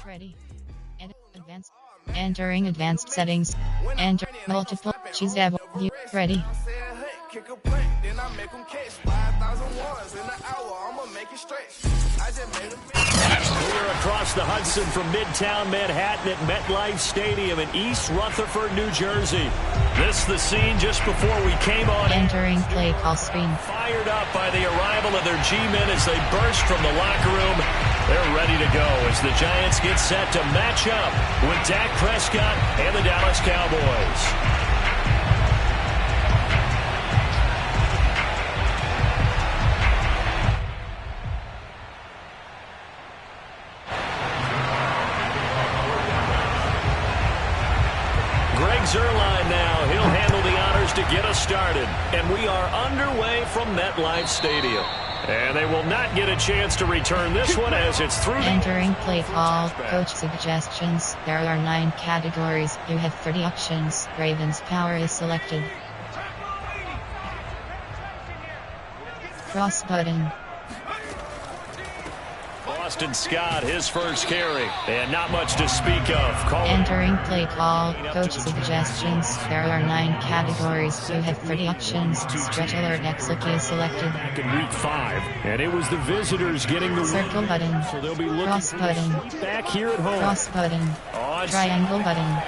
Ready. Advanced. Entering advanced settings. Enter multiple. Choose tab. View. Ready. Kick a punt, then I make them catch 5,000 ones in an hour. I'ma make it stretch. I just made them. We're across the Hudson from Midtown Manhattan at MetLife Stadium in East Rutherford, New Jersey. This the scene just before we came on. Entering play call screen. Fired up by the arrival of their G-men as they burst from the locker room. They're ready to go as the Giants get set to match up with Dak Prescott and the Dallas Cowboys. Zerline now. He'll handle the honors to get us started. And we are underway from MetLife Stadium. And they will not get a chance to return this one as it's through. Entering play call. Coach suggestions. There are 9 categories. You have 30 options. Ravens power is selected. Cross button. Boston Scott, his first carry, and not much to speak of. Entering play call, coach suggestions. There are 9 categories. You have 30 options. Stretch alert exit is selected. Back in week 5, and it was the visitors getting the circle button. So they'll be looking cross button. Back here at home. Cross button. Triangle button.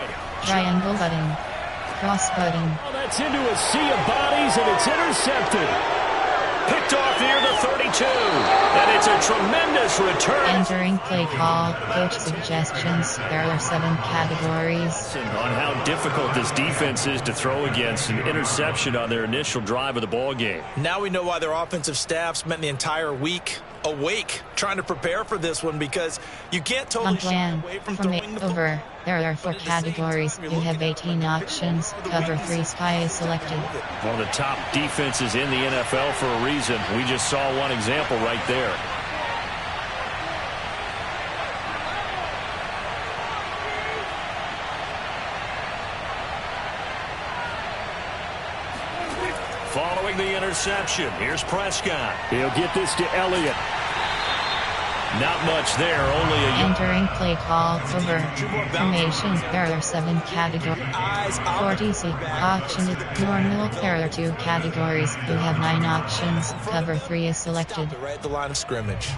Triangle button. Cross button. Oh, that's into a sea of bodies, and it's intercepted. Picked off near the 32, and it's a tremendous return. Entering play call, coach suggestions. There are 7 categories. On how difficult this defense is to throw against, an interception on their initial drive of the ball game. Now we know why their offensive staff spent the entire week awake trying to prepare for this one, because you can't totally shy away from throwing the over. There are 4 categories. You have 18 options. Cover 3 spy is selected. One of the top defenses in the NFL for a reason. We just saw one example right there. Following the interception, here's Prescott. He'll get this to Elliott. Not much there, only a... Entering play call, over. Formation, there are 7 categories. 40 option is normal. There are 2 categories. You have 9 options. Cover 3 is selected. Right at the line of scrimmage.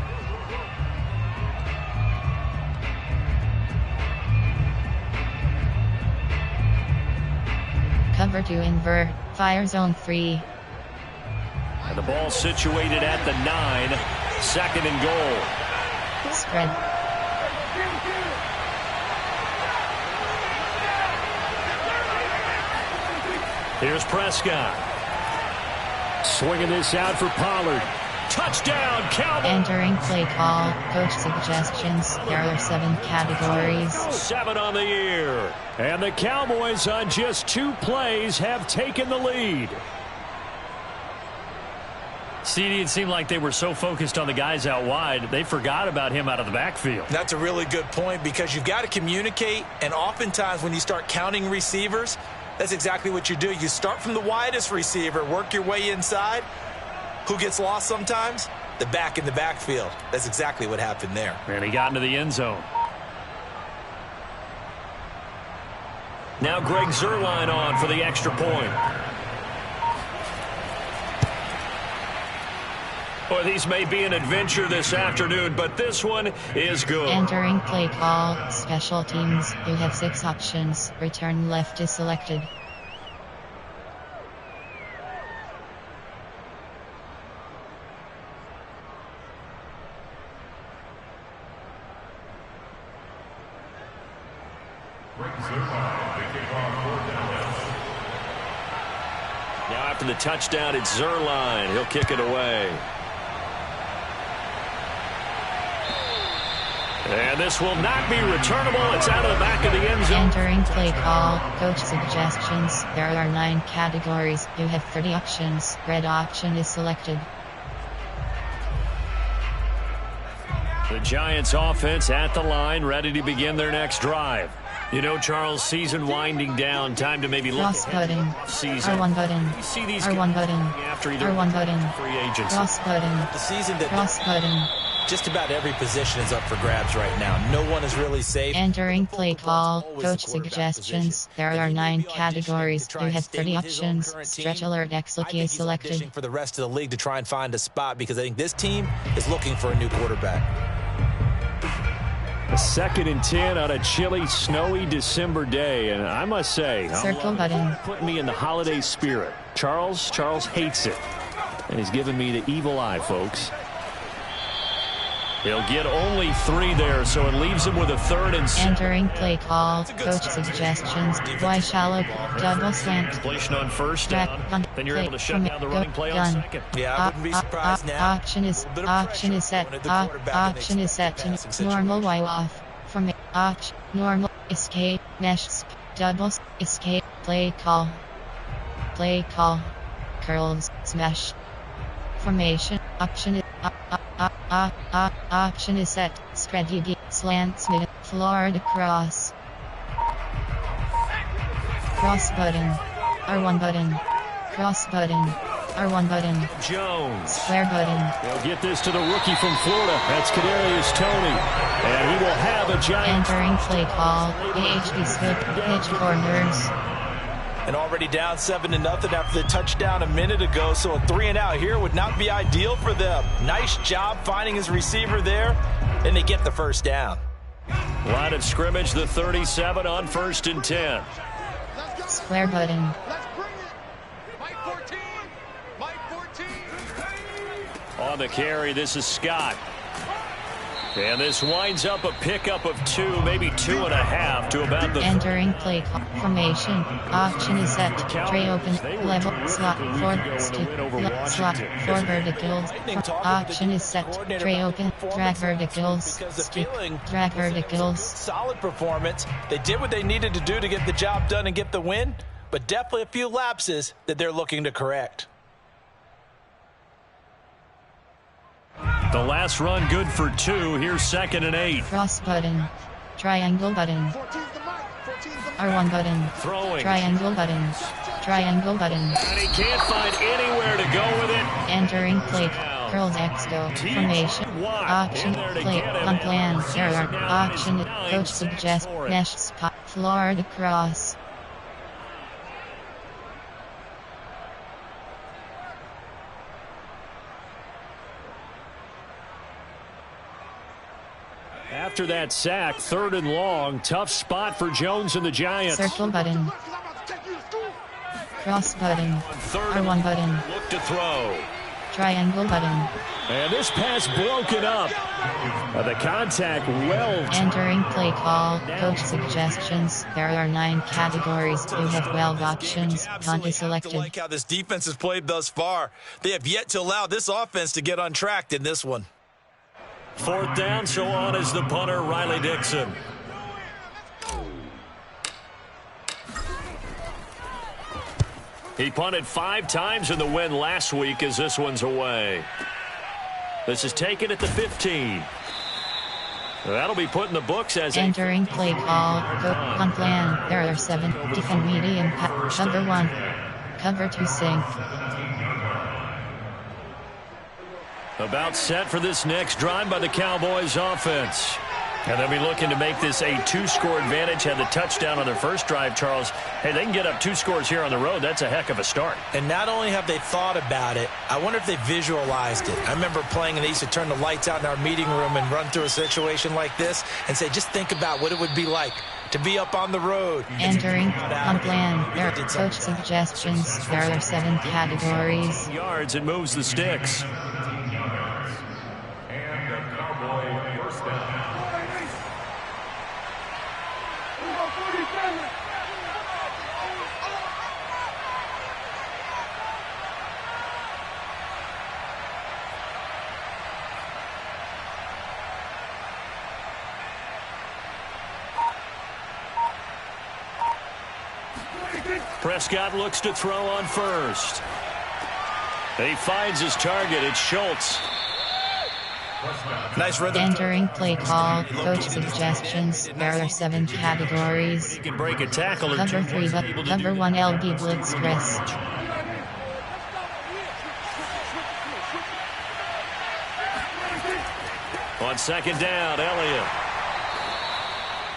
Cover 2 invert. Fire zone 3. And the ball situated at the 9. 2nd and goal. Spread. Here's Prescott. Swinging this out for Pollard. Touchdown, Cowboys. Entering play call, coach suggestions. There are 7 categories. 7 on the year. And the Cowboys on just 2 plays have taken the lead. CD, it seemed like they were so focused on the guys out wide, they forgot about him out of the backfield. That's a really good point, because you've got to communicate, and oftentimes when you start counting receivers, that's exactly what you do. You start from the widest receiver, work your way inside. Who gets lost sometimes? The back in the backfield. That's exactly what happened there. And he got into the end zone. Now Greg Zerline on for the extra point. Boy, these may be an adventure this afternoon, but this one is good. Entering play call, special teams. You have 6 options. Return left is selected. Now after the touchdown, it's Zerline. He'll kick it away. And this will not be returnable. It's out of the back of the end zone. Entering play call, coach suggestions. There are 9 categories. You have 30 options. Red option is selected. The Giants offense at the line, ready to begin their next drive. You know, Charles, season winding down, time to maybe look cross button. Season. R1 button. You see these R1 button. after either R1 button. free agents. Cross button. The season that cross button. just about every position is up for grabs right now. No one is really safe. Entering play call, coach suggestions. There are 9 categories. You have 30 options. Stretch alert X look is selected. For the rest of the league to try and find a spot because I think this team is looking for a new quarterback. A 2nd and 10 on a chilly, snowy December day, and I must say, circle button putting me in the holiday spirit. Charles hates it, and he's giving me the evil eye, folks. He'll get only 3 there, so it leaves him with a 3rd and 6. Entering play call, coach suggestions. Y shallow, double slant. Completion on 1st down, then you're able to shut down the running play on 2nd. Yeah, I wouldn't be surprised now. Option is set. Option is set to normal Y off. From option, normal, escape, mesh, double, escape, play call. Curls, smash. Formation, option is option is set. Spread UD, slants mid, Florida cross. Cross button. R1 button. Cross button. R1 button. Jones. Square button. They'll get this to the rookie from Florida. That's Kadarius Toney. And he will have a giant. Entering play call. AHB slip. Pitch corners. And already down 7-0 after the touchdown a minute ago, so a 3-and-out here would not be ideal for them. Nice job finding his receiver there, and they get the 1st down. Line of scrimmage, the 37 on 1st and 10. Square button. On the carry, this is Scott. And this winds up a pickup of 2, maybe 2.5 to about the... Entering play call. Formation. Option is set. Tray open. Level. Slot. 4. Stick. Slot. 4 verticals. Option is set. Tray open. Drag verticals. Stick. Drag verticals. Solid performance. They did what they needed to do to get the job done and get the win, but definitely a few lapses that they're looking to correct. The last run good for 2. Here's 2nd and 8. Cross button. Triangle button. R1 button. Throwing. Triangle button. Triangle button. And he can't find anywhere to go with it. Entering play. Curls X go. Formation. Option. Play. On plan. Error. Option. Coach suggest. Mesh spot. Florida cross. After that sack, 3rd and long. Tough spot for Jones and the Giants. Circle button. Cross button. R1 button. Look to throw. Triangle button. And this pass broken up. The contact well. Entering play call. Coach suggestions. There are 9 categories. You have 12 options. Punt is selected. I like how this defense has played thus far. They have yet to allow this offense to get untracked in this one. 4th down, so on is the punter, Riley Dixon. He punted 5 times in the win last week as this one's away. This is taken at the 15. That'll be put in the books as entering play call. On plan. There are 7. Defend medium. Cover 1. Cover 2 sink. About set for this next drive by the Cowboys offense. And they'll be looking to make this a 2-score advantage. Had the touchdown on their first drive, Charles. Hey, they can get up 2 scores here on the road. That's a heck of a start. And not only have they thought about it, I wonder if they visualized it. I remember playing and they used to turn the lights out in our meeting room and run through a situation like this and say, just think about what it would be like to be up on the road. Entering on plan. There are coach suggestions. There are 7 categories. Yards, it moves the sticks. Prescott looks to throw on first. He finds his target. It's Schultz. Nice rhythm. Entering play call. Coach suggestions. There are 7 categories. He can break a tackle or cover 3, but cover 1 LB blitz press. On second down, Elliott.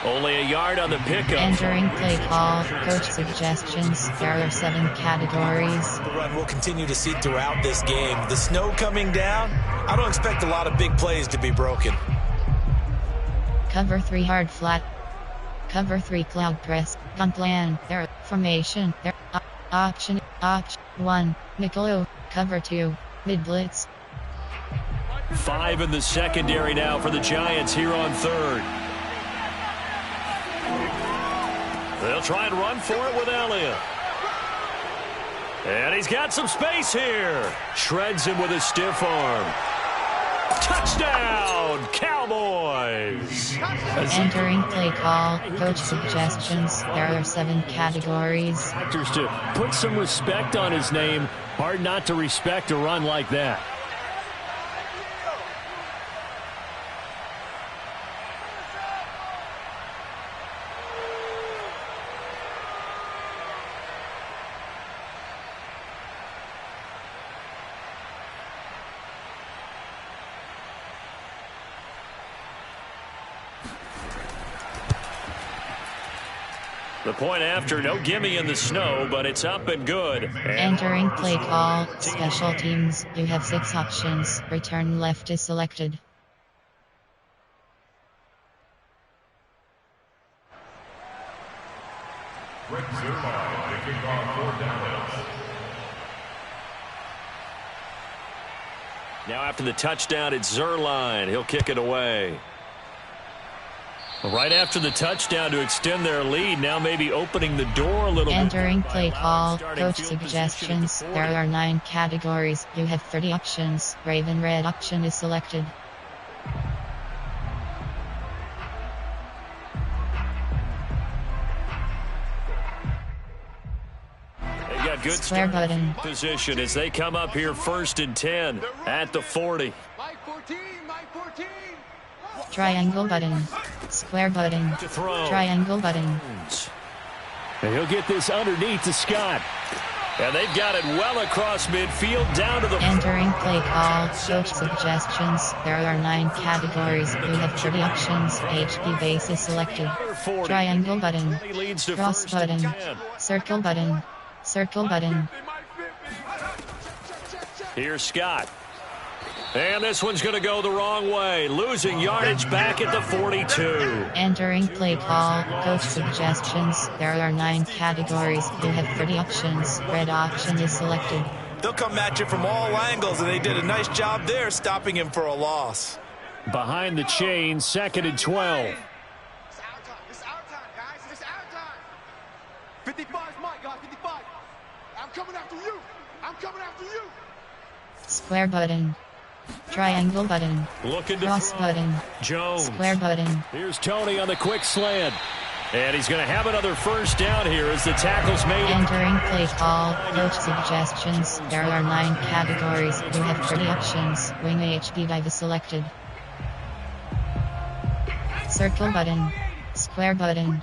Only a yard on the pickup. Entering play call. Coach suggestions. There are 7 categories. The run we'll continue to see throughout this game. The snow coming down, I don't expect a lot of big plays to be broken. Cover 3 hard flat. Cover 3 cloud press. Gun plan. There. Formation. There. Option. 1. Nickel. Cover 2. Mid blitz. 5 in the secondary now for the Giants here on third. They'll try and run for it with Elliott. And he's got some space here. Shreds him with a stiff arm. Touchdown, Cowboys. Entering play call. Coach suggestions. There are 7 categories. Actors to put some respect on his name. Hard not to respect a run like that. The point after, no gimme in the snow, but it's up and good. Entering play call. Special teams. You have 6 options. Return left is selected. Now after the touchdown, it's Zerline. He'll kick it away. Right after the touchdown to extend their lead, now maybe opening the door a little bit. Entering play call. Coach suggestions. There are 9 categories. You have 30 options. Raven red option is selected. They got good Square button. position as they come up here 1st and 10 at the 40. Triangle button. Square button. To throw. Triangle button. And he'll get this underneath to Scott. And they've got it well across midfield down to the... Entering play call. Coach suggestions. There are 9 categories. You have 30 options. HP base is selected. Triangle button. Cross button. Circle button. Circle button. Here's Scott. And this one's going to go the wrong way. Losing yardage back at the 42. Entering play call. Coach suggestions. There are 9 categories. You have 30 options. Red option is selected. They'll come at you from all angles, and they did a nice job there stopping him for a loss. Behind the chain, 2nd and 12. It's our time. It's our time, guys. It's our time. 55 is mine, guys. 55. I'm coming after you. I'm coming after you. Square button. Triangle button. Looking to Cross throw. button. Jones. Square button. Here's Tony on the quick slant. And he's going to have another first down here as the tackle's made. Entering play call. Coach suggestions. There are 9 categories. You have 30 options. Wing HB dive is selected. Circle button. Square button.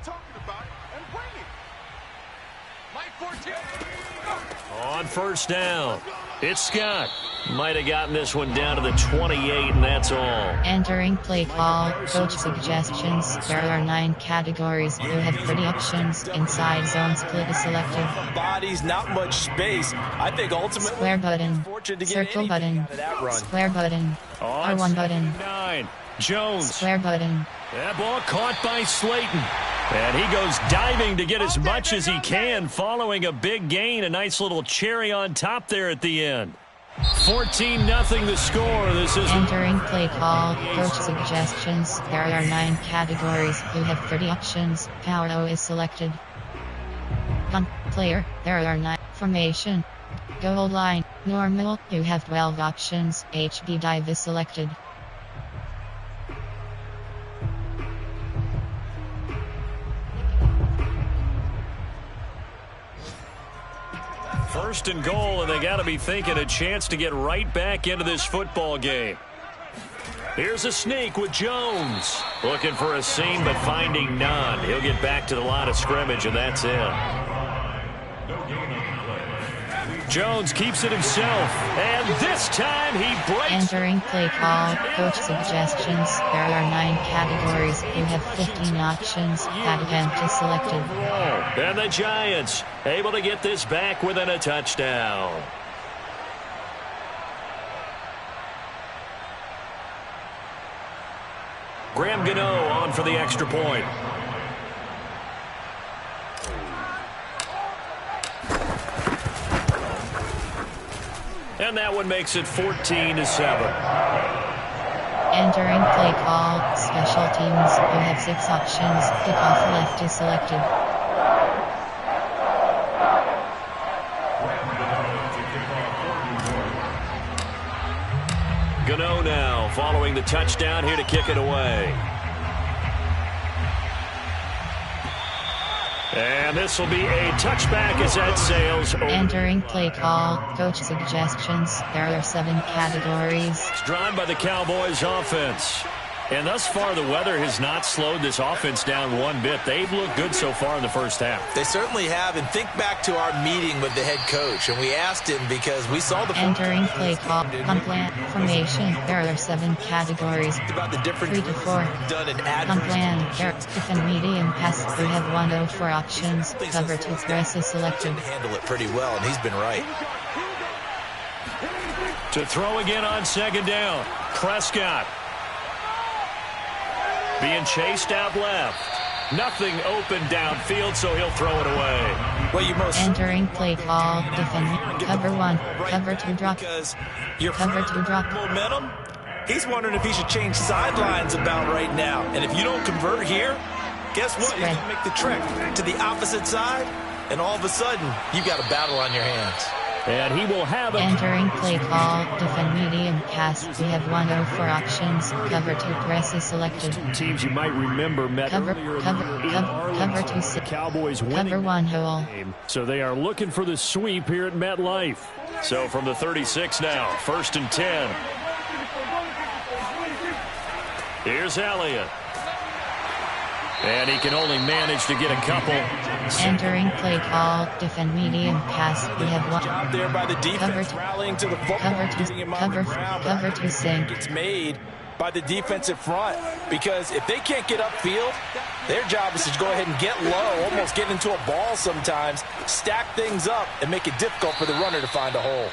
On first down, it's Scott. Might have gotten this one down to the 28, and that's all. Entering play call. Coach suggestions. There are 9 categories. You have 30 options. Inside zone split is selected. Bodies, not much space. I think ultimately... Square button. Fortunate to get Circle anything button. out of that run. Square button. On R1 button. 9, Jones. Square button. That ball caught by Slayton. And he goes diving to get as much as he can, following a big gain. A nice little cherry on top there at the end. 14-0 the score. This is Entering play call. Coach suggestions. There are 9 categories. You have 30 options. Power O is selected. Punt player. There are 9. Formation. Goal line. Normal. You have 12 options. HB dive is selected. first and goal, and they got to be thinking a chance to get right back into this football game. Here's a sneak with Jones. Looking for a seam, but finding none. He'll get back to the line of scrimmage, and that's it. Jones keeps it himself, and this time he breaks. Entering play call, coach suggestions. There are 9 categories. You have 15 options. That event is selected. And the Giants able to get this back within a touchdown. Graham Gano on for the extra point. And that one makes it 14-7. Entering play call, special teams. You have 6 options. Kickoff left is selected. Gano now following the touchdown here to kick it away. And this will be a touchback as that sails over. Entering play call, coach suggestions. There are 7 categories. It's drawn by the Cowboys offense. And thus far, the weather has not slowed this offense down one bit. They've looked good so far in the first half. They certainly have. And think back to our meeting with the head coach. And we asked him because we saw the... Entering play call, on-plan formation. There are 7 categories. About the difference 3 to 4. done in On-plan, defend medium pass. You have 104 options. Cover 2 press is selected. Handle it pretty well, and he's been right. To throw again on second down. Prescott. Being chased out left. Nothing open downfield, so he'll throw it away. Well, you most entering play call, defend, cover 1, cover 2 drop. Because your cover 2 drop. Momentum. He's wondering if he should change sidelines about right now. And if you don't convert here, guess what? He's going to make the trek to the opposite side, and all of a sudden, you've got a battle on your hands. And he will have it. Entering play call, defend medium pass. We have 104 options. Cover 2 press is selected. Teams you might remember met cover 2 6. Cowboys cover 1 hole. So they are looking for the sweep here at MetLife. So from the 36 now, 1st and 10. Here's Elliott. And he can only manage to get a couple. Entering play call, defend medium pass. We have 1. Job there by the defense, rallying to the football, cover 2 sink. It's made by the defensive front, because if they can't get upfield, their job is to go ahead and get low, almost get into a ball sometimes, stack things up, and make it difficult for the runner to find a hole.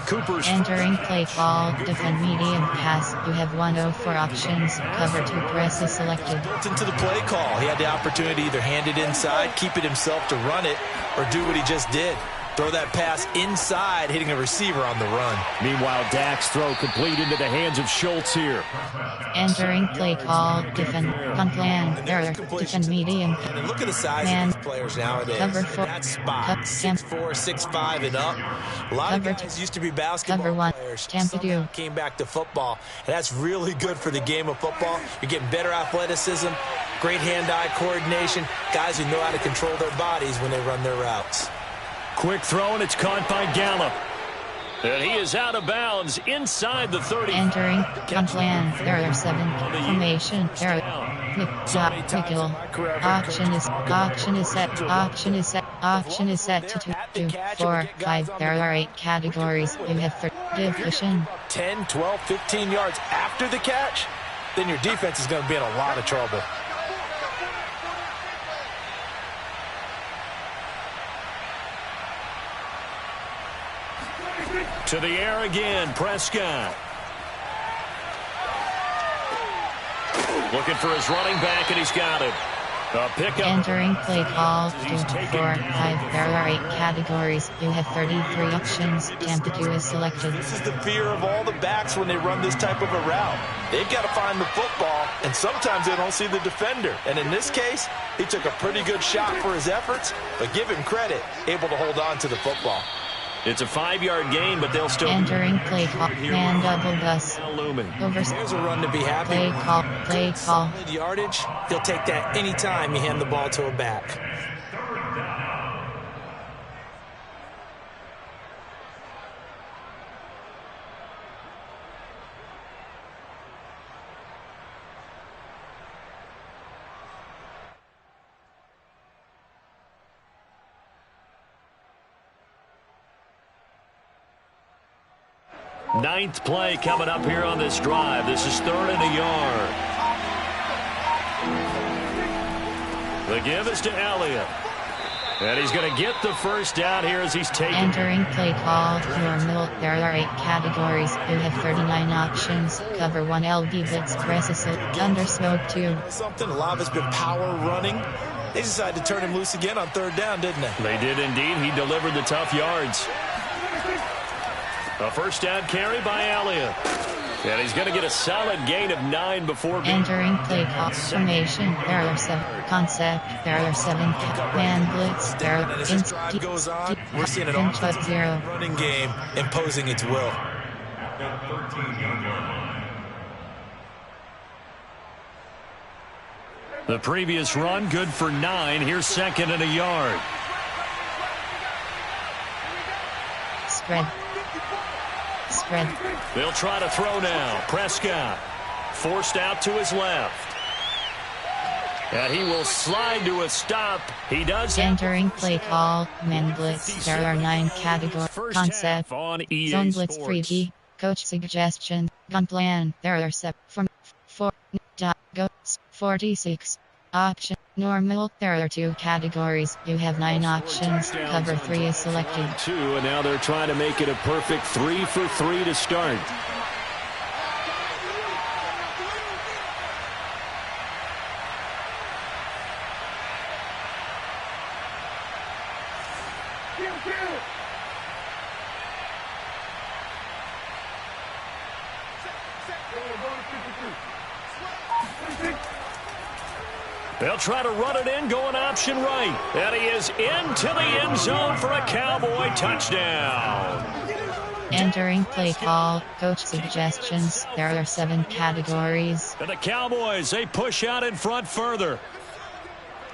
Cooper's entering play call, defend medium pass. You have 104 options. Cover 2 press is selected. Built into the play call. He had the opportunity to either hand it inside, keep it himself to run it, or do what he just did. Throw that pass inside, hitting a receiver on the run. Meanwhile, Dak's throw complete into the hands of Schultz here. Entering play call, defend, on plan, error, defend medium. And look at the size of these players nowadays. Cover 4, that spot, 6'4", 6'5", and up. A lot of guys used to be basketball players. Some came back to football, and that's really good for the game of football. You're getting better athleticism, great hand-eye coordination, guys who know how to control their bodies when they run their routes. Quick throw, and it's caught by Gallup. And he is out of bounds inside the 30. Entering on plan. There are 7 formation. There are nickel. Auction is set to 2, 4, 5. There are 8 categories. You have 30 division. 10, 12, 15 yards after the catch, then your defense is going to be in a lot of trouble. To the air again, Prescott. Looking for his running back, and he's got it. A pickup. Entering play call, 2, 4, 5. There are 8 categories. You have 33 options. Temperature is selected. This is the fear of all the backs when they run this type of a route. They've got to find the football, and sometimes they don't see the defender. And in this case, he took a pretty good shot for his efforts, but give him credit, able to hold on to the football. It's a 5-yard gain, but they'll still... Entering play call, man double bus. Over. There's a run to be happy. Play call. Yardage, he'll take that anytime you hand the ball to a back. Ninth play coming up here on this drive. This is 3rd and a yard. The give is to Elliott. And he's going to get the first down here as he's taking. Entering play call, normal. There are 8 categories. You have 39 options. Cover 1 LB blitz, press under smoke 2. Something, a lot of it's been power running. They decided to turn him loose again on 3rd down, didn't they? They did indeed. He delivered the tough yards. A first down carry by Elliott. And he's going to get a solid gain of 9 before being... Entering play call formation. There are 7 concept. There are 7 man blitz. There are as this drive goes on, we're seeing an offensive running game imposing its will. The previous run good for 9. Here's 2nd and a yard. Spread. They'll try to throw now. Prescott forced out to his left. And he will slide to a stop. He does. Entering play call, man blitz. There are 9 categories. Concept. On EA Zone blitz Sports. freaky. Coach suggestion. Gun plan. There are 7 from 4. Go 46. Option. Normal. There are 2 categories. You have 9 options. Cover 3 is selected. 2, and now they're trying to make it a perfect 3 for 3 to start. They'll try to run it in, going option right. And he is into the end zone for a Cowboy touchdown. Entering play call, coach suggestions. There are 7 categories. And the Cowboys, they push out in front further.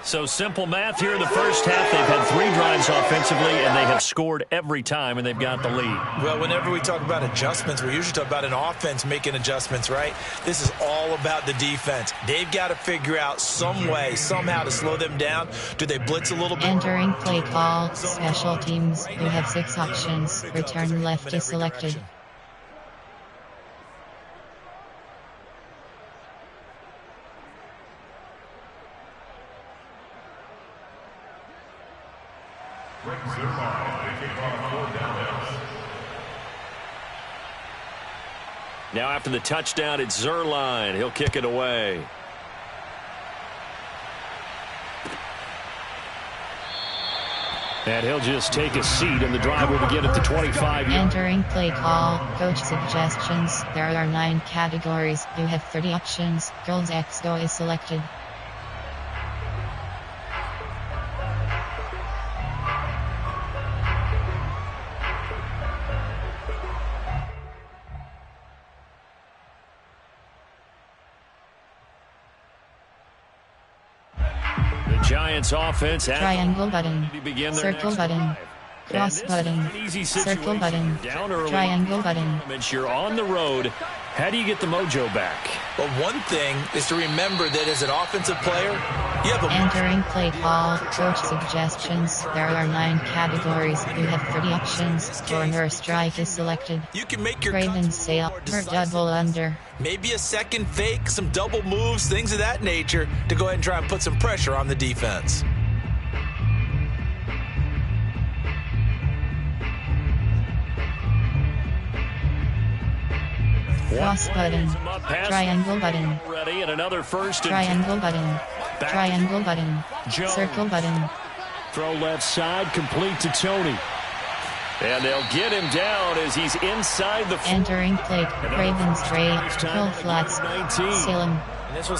So simple math here in the first half. They've had 3 drives offensively, and they have scored every time, and they've got the lead. Well, whenever we talk about adjustments, we usually talk about an offense making adjustments, right? This is all about the defense. They've got to figure out some way, somehow to slow them down. Do they blitz a little bit? Entering play call, special teams. You have 6 options. Return left is selected. Now after the touchdown, it's Zerline. He'll kick it away. And he'll just take a seat, and the drive will begin at the 25. Entering play call, coach suggestions. There are 9 categories. You have 30 options. Girls X go is selected. Giants offense. Triangle button. Circle button. Cross button. Circle button. Triangle button. You're on the road. How do you get the mojo back? Well, one thing is to remember that as an offensive player, you have a... Entering play call, coach suggestions. There are 9 categories. You have 30 options. Corner strike is selected. You can make your Ravens sail or double under. Maybe a second fake, some double moves, things of that nature to go ahead and try and put some pressure on the defense. Cross button. Triangle button. Ready, and another first and Triangle button. Triangle button. Circle button. throw left side, complete to Tony. And they'll get him down as he's inside the... Entering play, Ravens Ray, Hill Flats, Salem.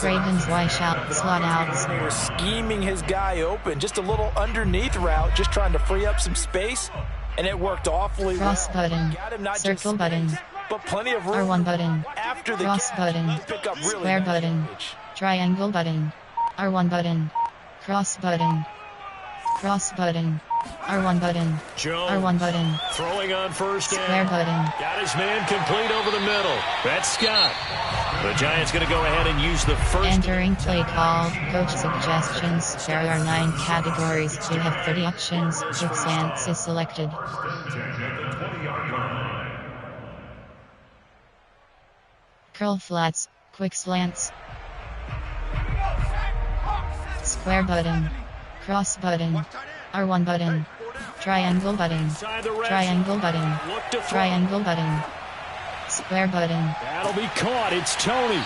Ravens wash out, slot outs. They were scheming his guy open, just a little underneath route, just trying to free up some space, and it worked awfully well. Cross button, circle button, but plenty of room R1 button, after the cross button, square button, triangle button, R1 button, cross button, R1 button, R1 button, throwing on first down. Square button. Got his man complete over the middle. That's Scott. The Giants going to go ahead and use the first. Entering play call, coach suggestions. There are 9 categories. You have 30 options. 6 ants is selected. curl flats, quick slants, square button, cross button, R1 button, triangle button, triangle button, triangle button, square button. That'll be caught. It's Tony.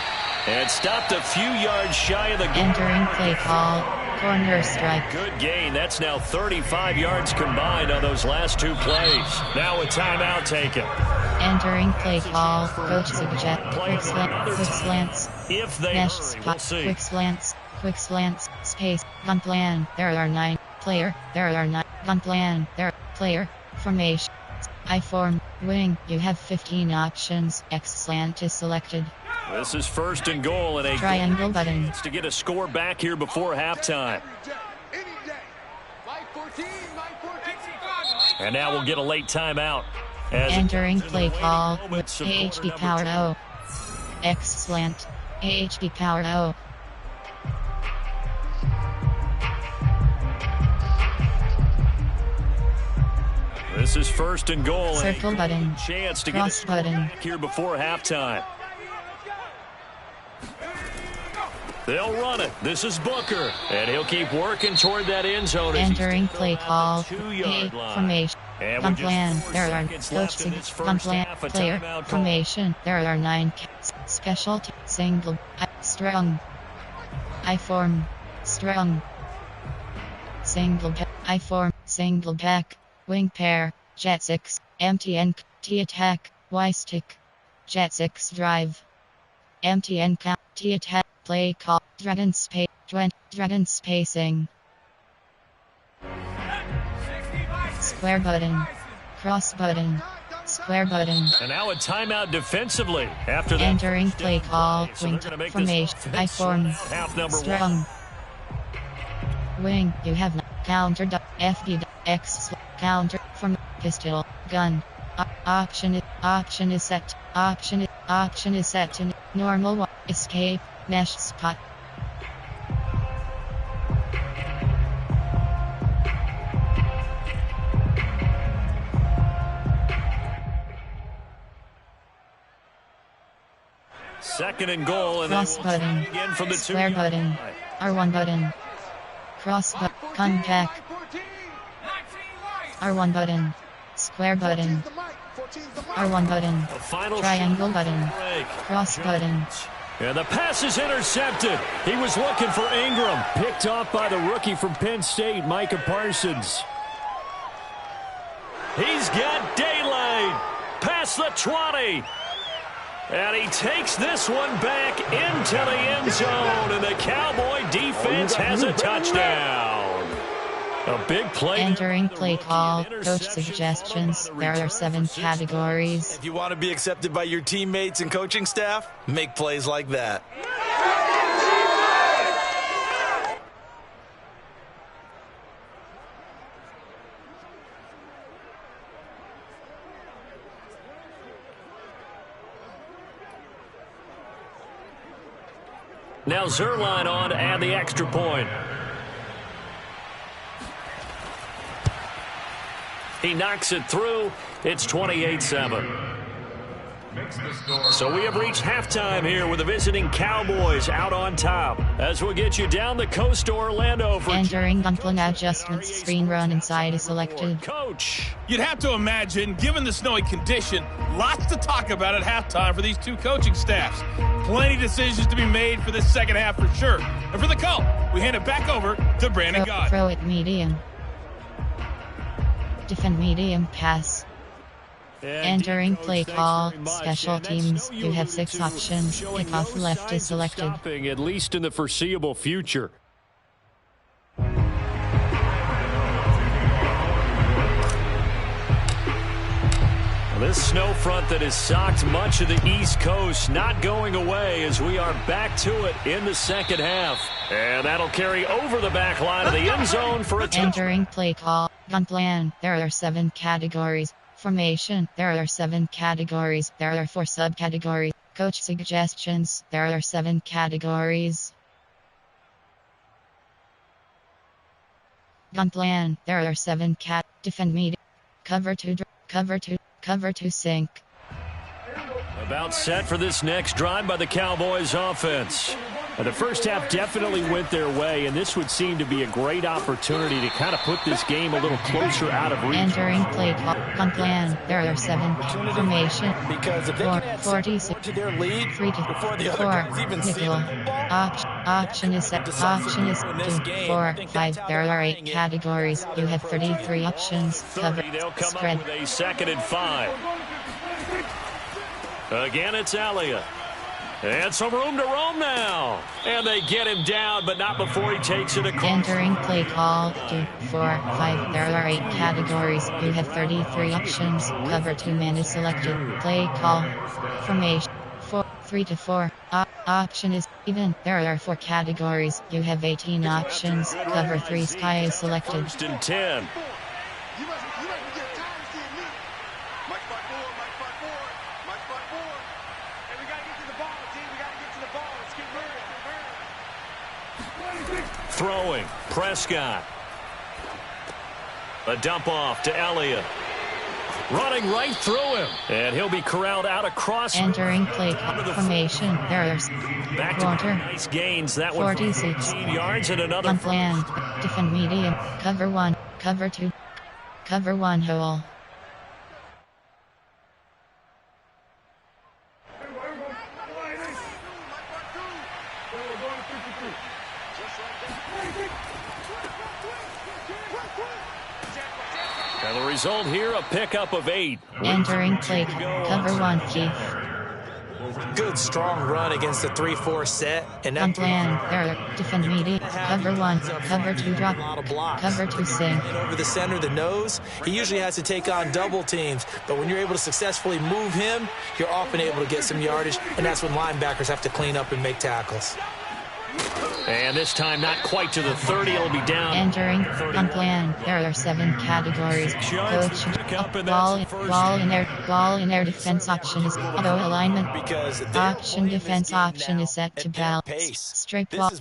And stopped a few yards shy of the goal. Entering play call, corner strike. Good gain. That's now 35 yards combined on those last two plays. Now a timeout taken. Entering play call, coach suggest quick slants, If they mesh hurry, spot, we'll see. quick slants, space, gun plan. There are 9 player. There are 9 gun plan. There player formation. I form wing. You have 15 options. X slant is selected. This is first and goal and a Triangle button. chance to get a score back here before halftime. And now we'll get a late timeout. Entering play call, AHP power O. X slant, AHP power O. This is first and goal. Circle button. Chance to Cross get a button. back here before halftime. They'll run it. This is Booker. And he'll keep working toward that end zone. Entering play call, 2-yard A line. formation. And Gun with just plan. 4 There are seconds left in this gun first plan. half, a Player timeout call. formation. There are 9 special single strong. I form strong. Single I form single back wing pair jet 6 MTN T attack Y stick jet 6 drive MTN count T attack play call dragon spacing square button cross button square button. And now a timeout defensively after that. Entering play call So wing they're gonna make formation this I form half number strong 1. wing. You have counter FD X counter from pistol gun. Option is set. Option is set to normal one. Escape mesh spot. Second and goal, and Cross then we'll button. try again from the Square 2-yard button. line. R1 button. Cross button. Come back. R1 button. Square button. R1 button. The final Triangle shot button. break. Cross button. And the pass is intercepted. He was looking for Ingram. Picked off by the rookie from Penn State, Micah Parsons. He's got daylight. Past the 20. And he takes this one back into the end zone. And the Cowboy defense has a touchdown. A big play. Entering play call. Coach Interception suggestions. followed by the There are return 7 of 6 categories. If you want to be accepted by your teammates and coaching staff, make plays like that. Now Zerline on to add the extra point. He knocks it through. It's 28-7. So we have reached halftime here with the visiting Cowboys out on top. As we'll get you down the coast to Orlando for Entering gun plan adjustments. Screen run inside is selected. Coach. You'd have to imagine, given the snowy condition, lots to talk about at halftime for these two coaching staffs. Plenty of decisions to be made for this second half for sure. And for the call, we hand it back over to Brandon God. Throw it medium. Defend medium pass. Entering play call, special teams. You have 6 options. Kickoff left is selected. Stopping, at least in the foreseeable future. This snow front that has socked much of the East Coast not going away as we are back to it in the second half. And that'll carry over the back line of the end zone for a touchdown. Entering play call, gun plan. There are 7 categories. Formation. There are 7 categories. There are 4 subcategories. Coach suggestions. There are 7 categories. Gun plan. There are 7 defend medium. Cover 2 sink. About set for this next drive by the Cowboys offense. The first half definitely went their way, and this would seem to be a great opportunity to kind of put this game a little closer out of reach. Entering play call on plan. There are 7 formation. Because if they can add 46 to their lead 3 to before the other 4 guys even see nickel. the ball, Option is set. Option is 2 4 5. There are 8 categories. You have 33 options. Cover. They'll come Spread. up with a 2nd and 5. Again, it's Elliott. And some room to roam now. And they get him down, but not before he takes it across. Entering play call 2 4 5. There are 8 categories. You have 33 options. Cover 2 man is selected. Play call. Formation 3 to 4. Option is even. There are 4 categories. You have 18 options. Cover 3 sky is selected. 1st and 10. You must be getting tired of seeing me. Mike 5-4, Mike 5-4, Mike 5-4. And we gotta get to the ball, team. We gotta get to the ball. Let's get moving. Throwing. Prescott. A dump off to Elliott. Running right through him. And he'll be corralled out across. Entering play call formation. There are Back to quarter. nice gains. That one 46 yards and another. on plan. Defend medium. Cover 1. Cover 2. Cover 1 hole. And the result here, a pickup of 8. Entering play cover 1 Keith. good strong run against the 3-4 set. And On that plan, there, defend medium, cover 1, cover 2 drop, cover 2 sing. over the center, the nose, he usually has to take on double teams, but when you're able to successfully move him, you're often able to get some yardage, and that's when linebackers have to clean up and make tackles. And this time not quite to the 30. It'll be down. Entering, on plan, there are 7 categories. Coach, ball in air defense option is auto alignment. Option defense option is set to balance. Straight ball,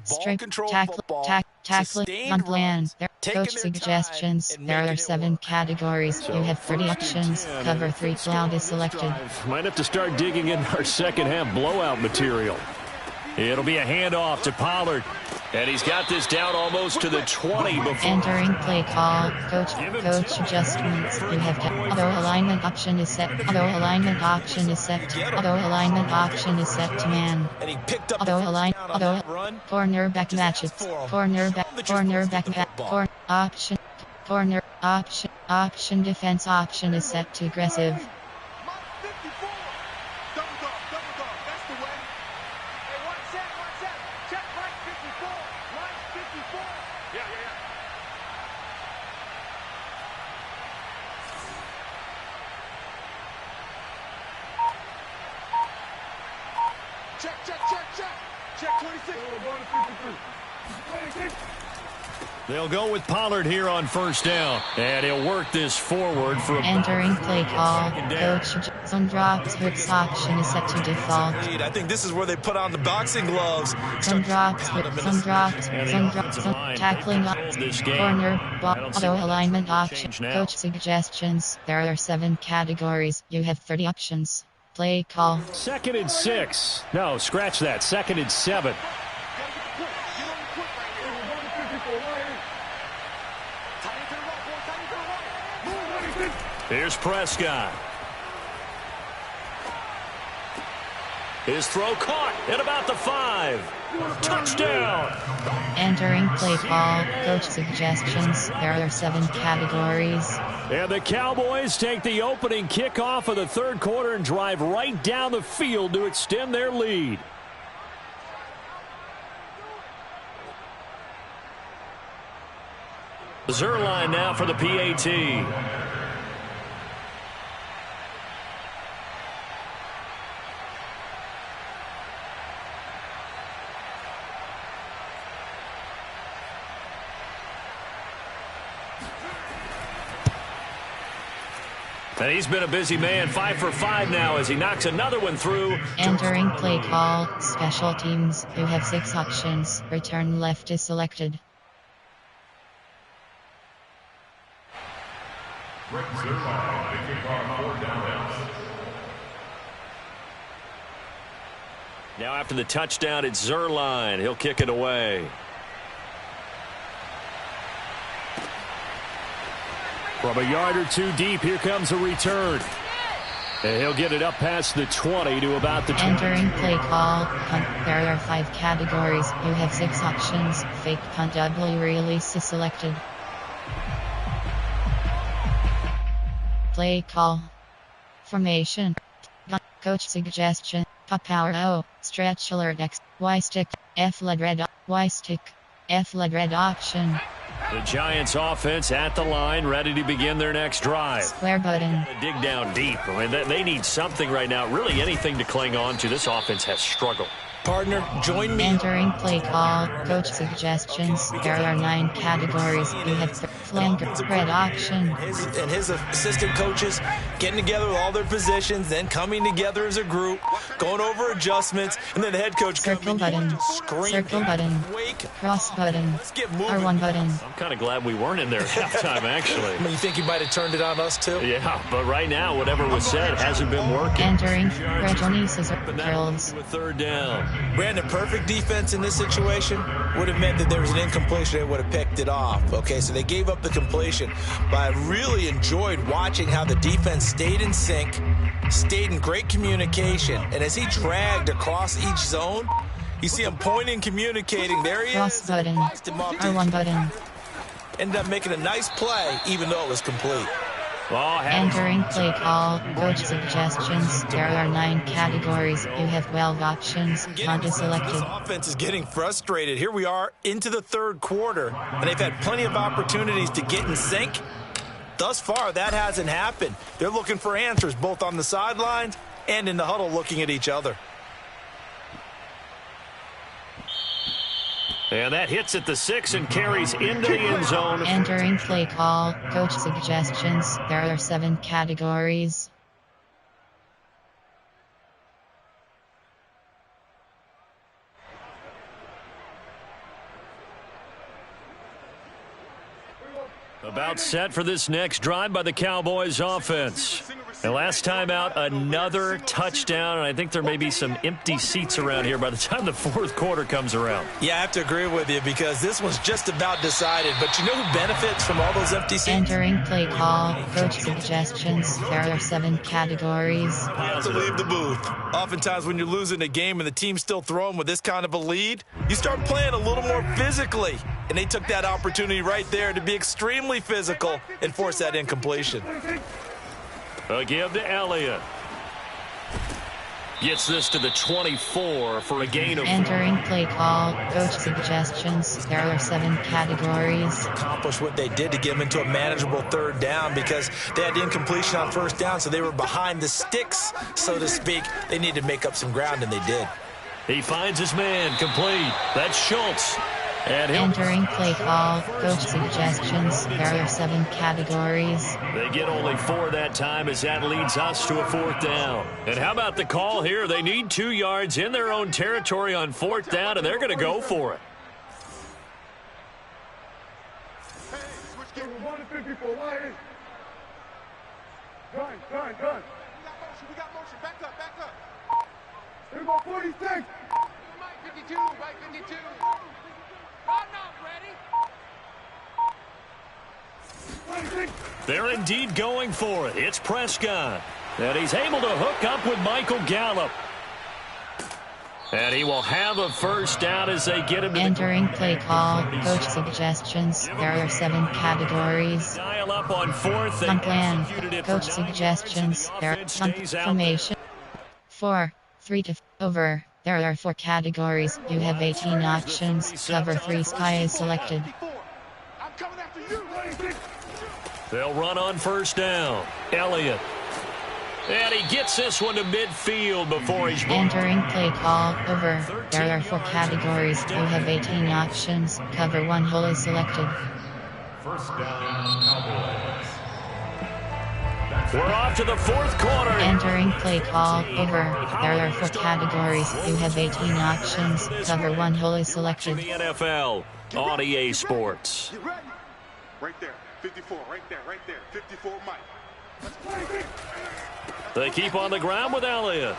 tackling, on plan. Coach suggestions, there are 7 categories. You have 30 options. Cover 3 cloud is selected. Might have to start digging in our second half blowout material. It'll be a handoff to Pollard. And he's got this down almost to the 20 before. Entering play call. Coach adjustments. You have auto alignment option is set. Auto alignment option is set. Auto alignment option is set to man. And he picked up Auto align. Auto run. cornerback matches. Cornerback. Option defense option is set to aggressive. Mike 54. Double dog. That's the way. Hey, one set. Check Mike 54. Mike 54. Yeah. Check. Check 26. They'll go with Pollard here on first down. And he'll work this forward for a Entering play call. Coach some drops. Hooks option is set to default. I think this is where they put on the boxing gloves. Some drops. Tackling corner ball. Auto alignment option. Coach suggestions. There are 7 categories. You have 30 options. Play call. 2nd and 6. No, scratch that. 2nd and 7. Here's Prescott. His throw caught at about the 5. Touchdown. Entering play call. Coach suggestions. There are 7 categories. And the Cowboys take the opening kickoff of the third quarter and drive right down the field to extend their lead. Zerline now for the PAT. And he's been a busy man, 5 for 5 now as he knocks another one through. Entering play call. Special teams. You have 6 options. Return left is selected. Now after the touchdown, it's Zerline. He'll kick it away. From a yard or two deep, here comes a return. And he'll get it up past the 20 to about the 20. Entering play call, punt. There are 5 categories. You have 6 options. Fake punt, double release is selected. Play call. Formation. Coach suggestion. Pop power O. Stretch alert X. Y stick. F led red. Y stick. F led red option. The Giants offense at the line, ready to begin their next drive. Square button. Dig down deep. I mean, they need something right now, really anything to cling on to. This offense has struggled. Partner, join me. Entering play call, coach suggestions. There are 9 categories. You have flanker, spread option. His assistant coaches getting together with all their positions, then coming together as a group, going over adjustments, and then the head coach circle button, circle button, cross button, R1 button. I'm kind of glad we weren't in there at halftime, actually. You think you might have turned it on us, too? Yeah, but right now, whatever was said hasn't been working. Entering Reginald Cowgirls. Third down. Brandon, perfect defense in this situation would have meant that there was an incompletion. They would have picked it off. Okay, so they gave up the completion. But I really enjoyed watching how the defense stayed in sync, stayed in great communication. And as he dragged across each zone, you see him pointing, communicating. There he cross is. Button. R1 button. Ended up making a nice play, even though it was complete. Entering play call, coach suggestions. There are 9 categories. You have 12 options. Punt is selected. This offense is getting frustrated. Here we are into the third quarter, and they've had plenty of opportunities to get in sync. Thus far, that hasn't happened. They're looking for answers both on the sidelines and in the huddle looking at each other. And that hits at the 6 and carries into the end zone. Entering play call, coach suggestions. There are 7 categories. About set for this next drive by the Cowboys offense. And last time out, another touchdown, and I think there may be some empty seats around here by the time the fourth quarter comes around. Yeah, I have to agree with you because this one's just about decided. But you know who benefits from all those empty seats? Entering play call, coach suggestions. There are 7 categories. You have to leave the booth. Oftentimes when you're losing a game and the team's still throwing with this kind of a lead, you start playing a little more physically. And they took that opportunity right there to be extremely physical and force that incompletion. A give to Elliott. Gets this to the 24 for a gain of 4. Entering play call, coach suggestions. There are 7 categories. Accomplish what they did to get them into a manageable third down because they had the incompletion on first down, so they were behind the sticks, so to speak. They needed to make up some ground, and they did. He finds his man complete. That's Schultz. And entering play call, coach suggestions. There are 7 categories. They get only 4 that time as that leads us to a 4th down. And how about the call here? They need 2 yards in their own territory on 4th down, and they're going to go for it. Hey, switch game 154. Why? Gun. We got motion. Back up. Here go 46. Mike 52. Mike 52. I'm not ready. They're indeed going for it. It's Prescott. And he's able to hook up with Michael Gallup. And he will have a first down as they get him to entering play call, coach suggestions. There are 7 categories. Dial up on 4th. Punt plan, coach suggestions. There are punt formation. 4, 3 to over. There are 4 categories. You have 18 options. Cover 3 sky is selected. I'm coming after you. They'll run on first down. Elliott. And he gets this one to midfield before he's entering play call over. There are 4 categories. You have 18 options. Cover 1 hole is selected. First down, Cowboys. We're off to the 4th quarter. Entering play call over. There are 4 categories. You have 18 options. Cover 1 hole is selected. The NFL on EA Sports. Get ready. Right there. 54. Right there. 54 Mike. They keep on the ground with Elliott.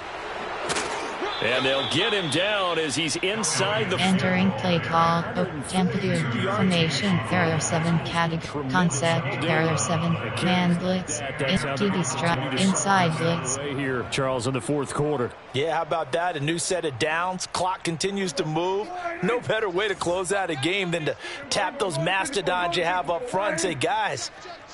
And they'll get him down as he's inside the... Entering play call. Temperature. Formation. There are 7 category. Concept. There are 7. Man blitz. TV strap. Inside blitz. Here, Charles, in the fourth quarter. Yeah, how about that? A new set of downs. Clock continues to move. No better way to close out a game than to tap those mastodons you have up front and say, guys,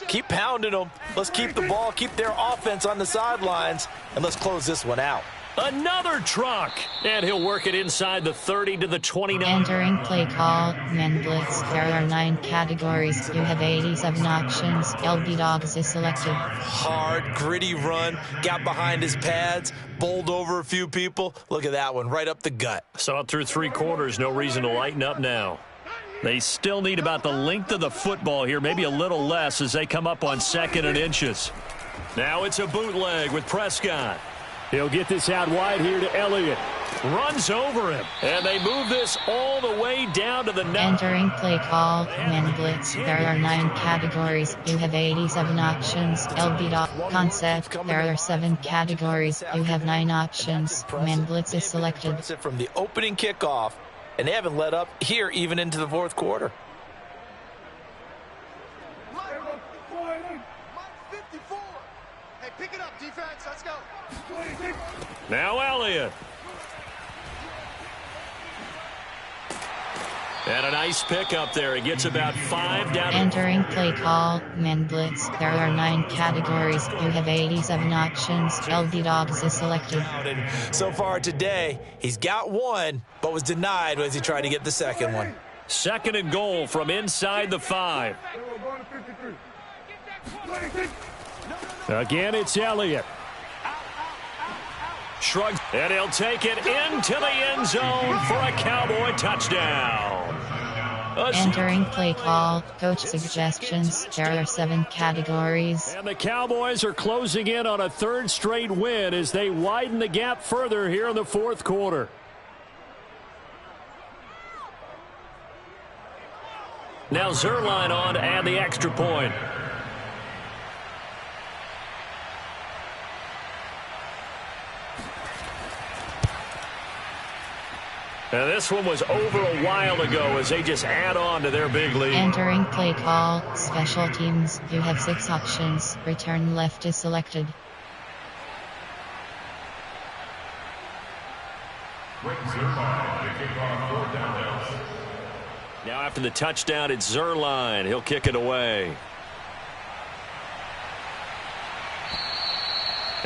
keep pounding them. Let's keep the ball, keep their offense on the sidelines, and let's close this one out. Another truck, and he'll work it inside the 30 to the 29. Entering play call. Men blitz. There are 9 categories. You have 87 options. LB Dogs is selected. Hard, gritty run. Got behind his pads. Bowled over a few people. Look at that one, right up the gut. Saw it through 3 quarters. No reason to lighten up now. They still need about the length of the football here, maybe a little less as they come up on 2nd and inches. Now it's a bootleg with Prescott. He'll get this out wide here to Elliott. Runs over him. And they move this all the way down to the net. Entering play call. Men blitz. There are 9 categories. You have 87 options. LB Dog. Concept. There are 7 categories. You have 9 options. Men blitz is selected. From the opening kickoff, and they haven't let up here even into the fourth quarter. Line 54. Hey, pick it up, defense. Let's go. Now Elliott. And a nice pick up there. He gets about 5 down. Entering play call. Men blitz. There are 9 categories. You have 87 options. LB Dogs is selected. And so far today, he's got 1, but was denied as he tried to get the second one. 2nd and goal from inside the 5. Again, it's Elliott. Shrugs, and he'll take it into the end zone for a Cowboy touchdown. Entering play call. Coach suggestions. There are 7 categories. And the Cowboys are closing in on a 3rd straight win as they widen the gap further here in the fourth quarter. Now Zerline on to add the extra point. And this one was over a while ago as they just add on to their big lead. Entering play call. Special teams. You have 6 options. Return left is selected. Now after the touchdown, it's Zerline. He'll kick it away.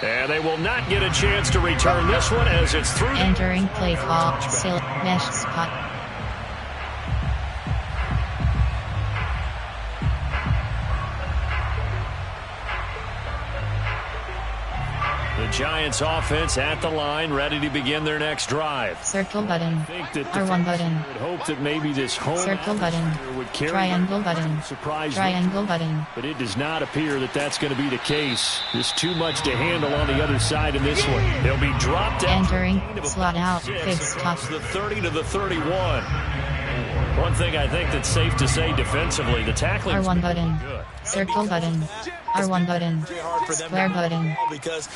And they will not get a chance to return this one as it's through. Entering play call. Mesh spot. The Giants offense at the line, ready to begin their next drive. Circle button. R1 button. Would hope that maybe this home Circle button. would carry Triangle button. surprise. Triangle button. But it does not appear that that's going to be the case. There's too much to handle on the other side in this one. They'll be dropped out. Entering. Slot out. Fake stop. The 30 to the 31. One thing I think that's safe to say defensively, the tackling. R1 button. Circle button. R1 button. Square button.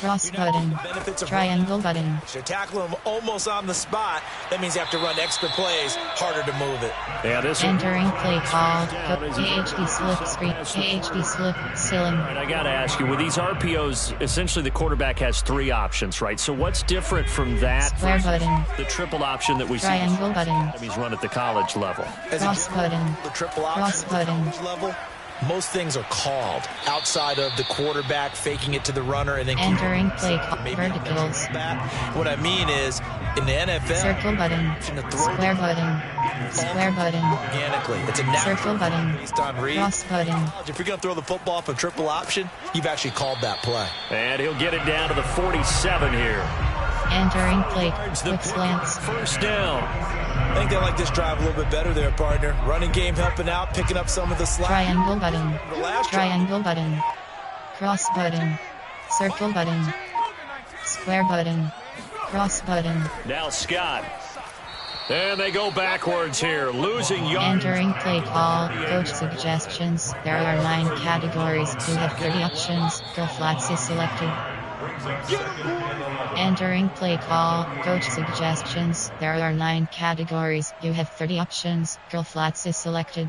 Cross button. Triangle button. So tackle him almost on the spot. That means you have to run extra plays, harder to move it. Yeah, this one. Entering play call. AHB slip screen. AHB slip ceiling. All right, I got to ask you, with these RPOs, essentially the quarterback has 3 options, right? So what's different from that? Square button. The triple option that we see. Triangle button. He's run at the college level. Cross button. The triple Cross option button. level. Most things are called outside of the quarterback faking it to the runner and then Entering play call. maybe Verticals. What I mean is, in the NFL, Circle button. Square button. Square button. organically, it's a natural Circle button. based on read. Cross button. If you're going to throw the football off a triple option, you've actually called that play. And he'll get it down to the 47 here. Entering play. Quick slants. First down. I think they like this drive a little bit better there, partner. Running game helping out, picking up some of the slack. Triangle button. The last drive, Triangle button. Cross button. Circle button. Square button. Cross button. Now Scott. And they go backwards here, losing yards. Entering play call. Coach suggestions. There are 9 categories. You have 30 options. Go flats is selected. Entering play call, coach suggestions. There are 9 categories. You have 30 options. Girl flats is selected.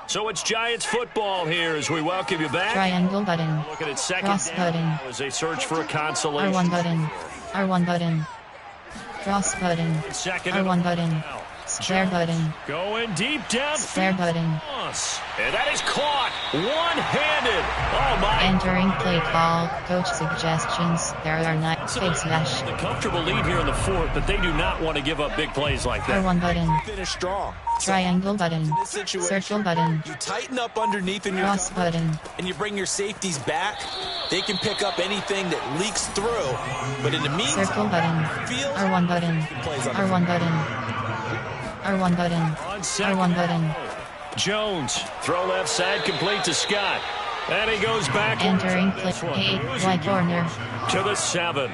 So it's Giants football here as we welcome you back. Triangle button. Looking at second Cross down button. as they search for a consolation. R1 button. R1 button. Cross button. Second R1 button. Square button. Going deep down. Square button. And that is caught one-handed. Oh, my. Entering play call, coach suggestions. There are 9 fake smash. The comfortable lead here in the fourth, but they do not want to give up big plays like that. R1 button. Finish strong. Triangle button. Circle button. You tighten up underneath in your Cross button. and you bring your safeties back. They can pick up anything that leaks through. But in the meantime, Circle button. R1 button. R1 button. R1 button. R1 button. Jones, throw left side, complete to Scott. And he goes back. Entering play 8, right corner. To the 7.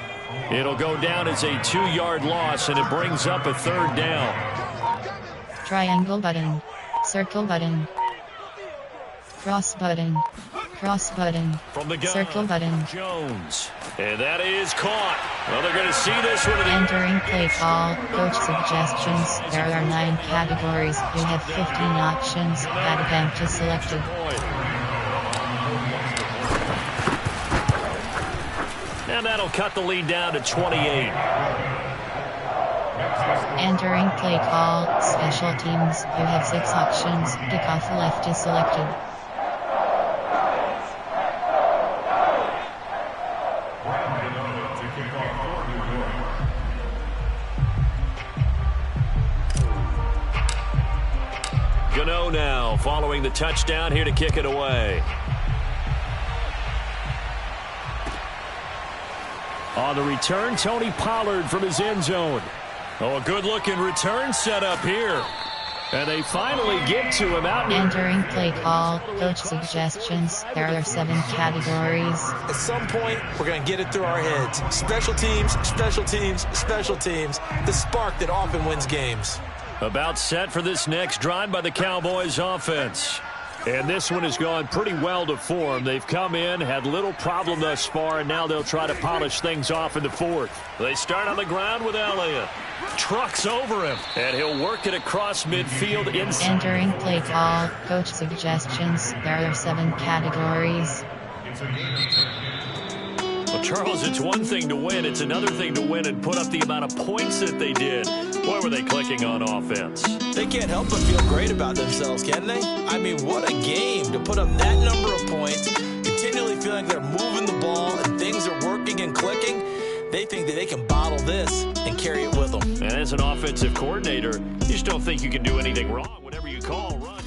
It'll go down as a 2-yard loss, and it brings up a 3rd down. Triangle button. Circle button. Cross button. Cross button. From the gun, Circle button. Jones. And that is caught. Well, they're going to see this one. Entering play call, coach suggestions. There are 9 categories. You have 15 options. Add event is selected. And that'll cut the lead down to 28. Entering play call, special teams. You have 6 options. Kickoff left is selected. Gano now, following the touchdown, here to kick it away. On the return, Tony Pollard from his end zone. Oh, a good-looking return set up here. And they finally get to him out. Entering play call, coach suggestions. There are 7 categories. at some point, we're going to get it through our heads. Special teams, special teams, special teams. The spark that often wins games. About set for this next drive by the Cowboys offense. And this one has gone pretty well to form. They've come in, had little problem thus far, and now they'll try to polish things off in the fourth. They start on the ground with Elliott. Trucks over him, and he'll work it across midfield inside. Entering play call, coach suggestions. There are 7 categories. Well, Charles, it's one thing to win. It's another thing to win and put up the amount of points that they did. Boy, were they clicking on offense. They can't help but feel great about themselves, can they? I mean, what a game to put up that number of points, continually feeling they're moving the ball and things are working and clicking. They think that they can bottle this and carry it with them. And as an offensive coordinator, you just don't think you can do anything wrong. Whatever you call, right?